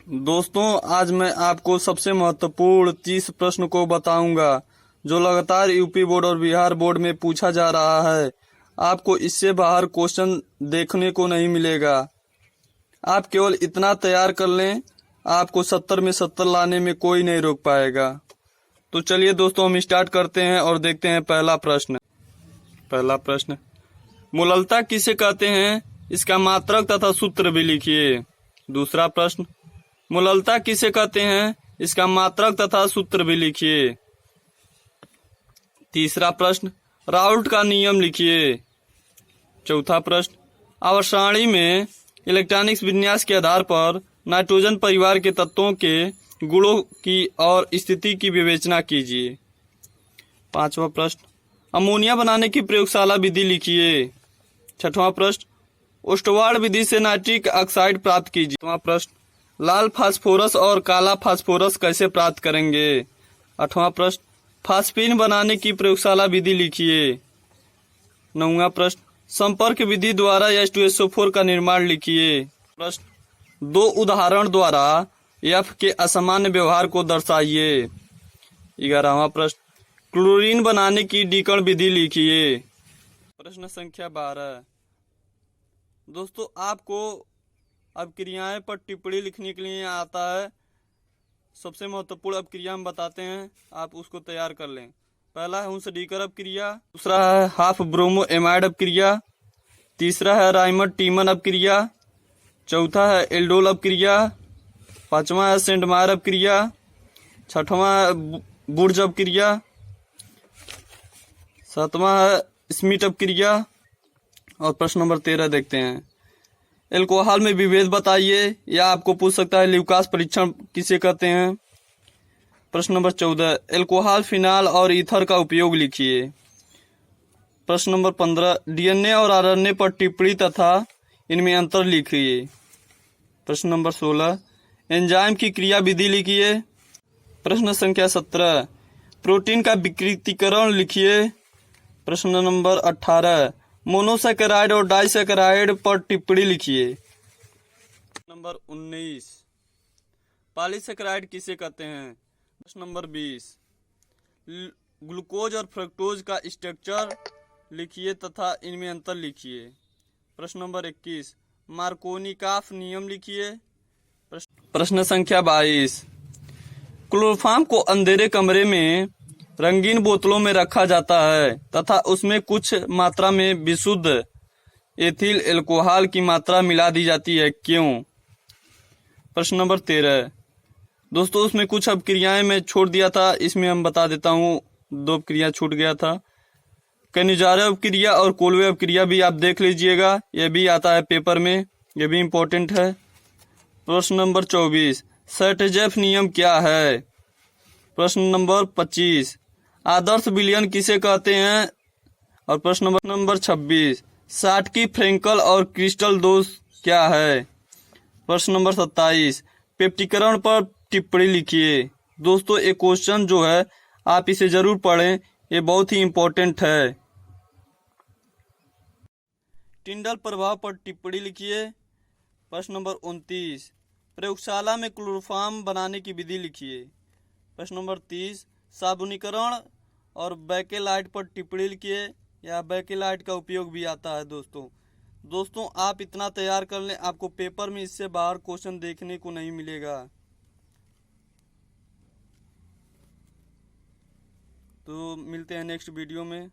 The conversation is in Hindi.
दोस्तों, आज मैं आपको सबसे महत्वपूर्ण 30 प्रश्न को बताऊंगा जो लगातार यूपी बोर्ड और बिहार बोर्ड में पूछा जा रहा है। आपको इससे बाहर क्वेश्चन देखने को नहीं मिलेगा। आप केवल इतना तैयार कर लें, आपको 70 में 70 लाने में कोई नहीं रोक पाएगा। तो चलिए दोस्तों, हम स्टार्ट करते हैं और देखते हैं पहला प्रश्न। मूललता किसे कहते हैं, इसका मात्रक तथा सूत्र भी लिखिए। दूसरा प्रश्न, मूललता किसे कहते हैं, इसका मात्रक तथा सूत्र भी लिखिए। तीसरा प्रश्न, राउल्ट का नियम लिखिए। चौथा प्रश्न, आवर्त में इलेक्ट्रॉनिक्स विन्यास के आधार पर नाइट्रोजन परिवार के तत्वों के गुणों की और स्थिति की विवेचना कीजिए। पांचवा प्रश्न, अमोनिया बनाने की प्रयोगशाला विधि लिखिए। छठवां प्रश्न, ओस्टवार्ड विधि से नाइट्रिक ऑक्साइड प्राप्त कीजिए। सातवां प्रश्न, लाल फास्फोरस और काला फास्फोरस कैसे प्राप्त करेंगे। आठवां प्रश्न, फास्फीन बनाने की प्रयोगशाला विधि लिखिए। नौवां प्रश्न, संपर्क विधि द्वारा H2SO4 का निर्माण लिखिए। प्रश्न, दो उदाहरण द्वारा F के असामान्य व्यवहार को दर्शाइए। 11वां प्रश्न, क्लोरीन बनाने की डीकण विधि लिखिए। प्रश्न संख्या 12। दोस्तों, आपको अपक्रियाएं पर टिप्पणी लिखने के लिए आता है। सबसे महत्वपूर्ण अपक्रिया हम बताते हैं, आप उसको तैयार कर लें। पहला है हुंसडीकर अपक्रिया, दूसरा है हाफ ब्रोमो एमाइड अपक्रिया, तीसरा है राइमंड टीमन अपक्रिया, चौथा है एल्डोल अपक्रिया, पांचवा है सेंडमायर अपक्रिया, छठवां है बुर्ज अपक्रिया, सातवां है स्मिट अपक्रिया और प्रश्न नंबर 13 देखते हैं। एल्कोहल में विभेद बताइए, या आपको पूछ सकता है ल्यूकास परीक्षण किसे कहते हैं। प्रश्न नंबर 14, एल्कोहल, फिनाल और ईथर का उपयोग लिखिए। प्रश्न नंबर 15, डीएनए और आरएनए पर टिप्पणी तथा इनमें अंतर लिखिए। प्रश्न नंबर 16, एंजाइम की क्रिया विधि लिखिए। प्रश्न संख्या 17, प्रोटीन का विकृतीकरण लिखिए। प्रश्न नंबर 18, मोनोसैकेराइड और डाइसैकेराइड पर टिप्पणी लिखिए। नंबर 19, पॉलीसैकेराइड किसे कहते हैं। प्रश्न नंबर 20, ग्लूकोज और फ्रक्टोज का स्ट्रक्चर लिखिए तथा इनमें अंतर लिखिए। प्रश्न नंबर 21, मार्कोनिकॉफ नियम लिखिए। प्रश्न संख्या 22, क्लोरोफॉर्म को अंधेरे कमरे में रंगीन बोतलों में रखा जाता है तथा उसमें कुछ मात्रा में विशुद्ध एथिल एल्कोहल की मात्रा मिला दी जाती है, क्यों। प्रश्न नंबर 13, दोस्तों उसमें कुछ अपक्रियाएं मैं छोड़ दिया था, इसमें हम बता देता हूँ, 2 अपक्रिया छूट गया था। कैनिजारे अपक्रिया और कोलवे अपक्रिया भी आप देख लीजिएगा, यह भी आता है पेपर में, यह भी इम्पोर्टेंट है। प्रश्न नंबर 24, सर्टेजेफ नियम क्या है। प्रश्न नंबर 25, आदर्श विलयन किसे कहते हैं। और प्रश्न नंबर 26, शाटकी, फ्रेंकल और क्रिस्टल दोष क्या है। प्रश्न नंबर 27, पेप्टिकरण पर टिप्पणी लिखिए। दोस्तों, एक क्वेश्चन जो है आप इसे जरूर पढ़ें, ये बहुत ही इम्पोर्टेंट है। टिंडल प्रभाव पर टिप्पणी लिखिए। प्रश्न नंबर 29, प्रयोगशाला में क्लोरोफॉर्म बनाने की विधि लिखिए। प्रश्न नंबर 30, साबुनीकरण और बैकेलाइट पर टिप्पणी लिखिए, या बैकेलाइट का उपयोग भी आता है। दोस्तों आप इतना तैयार कर लें, आपको पेपर में इससे बाहर क्वेश्चन देखने को नहीं मिलेगा। तो मिलते हैं नेक्स्ट वीडियो में।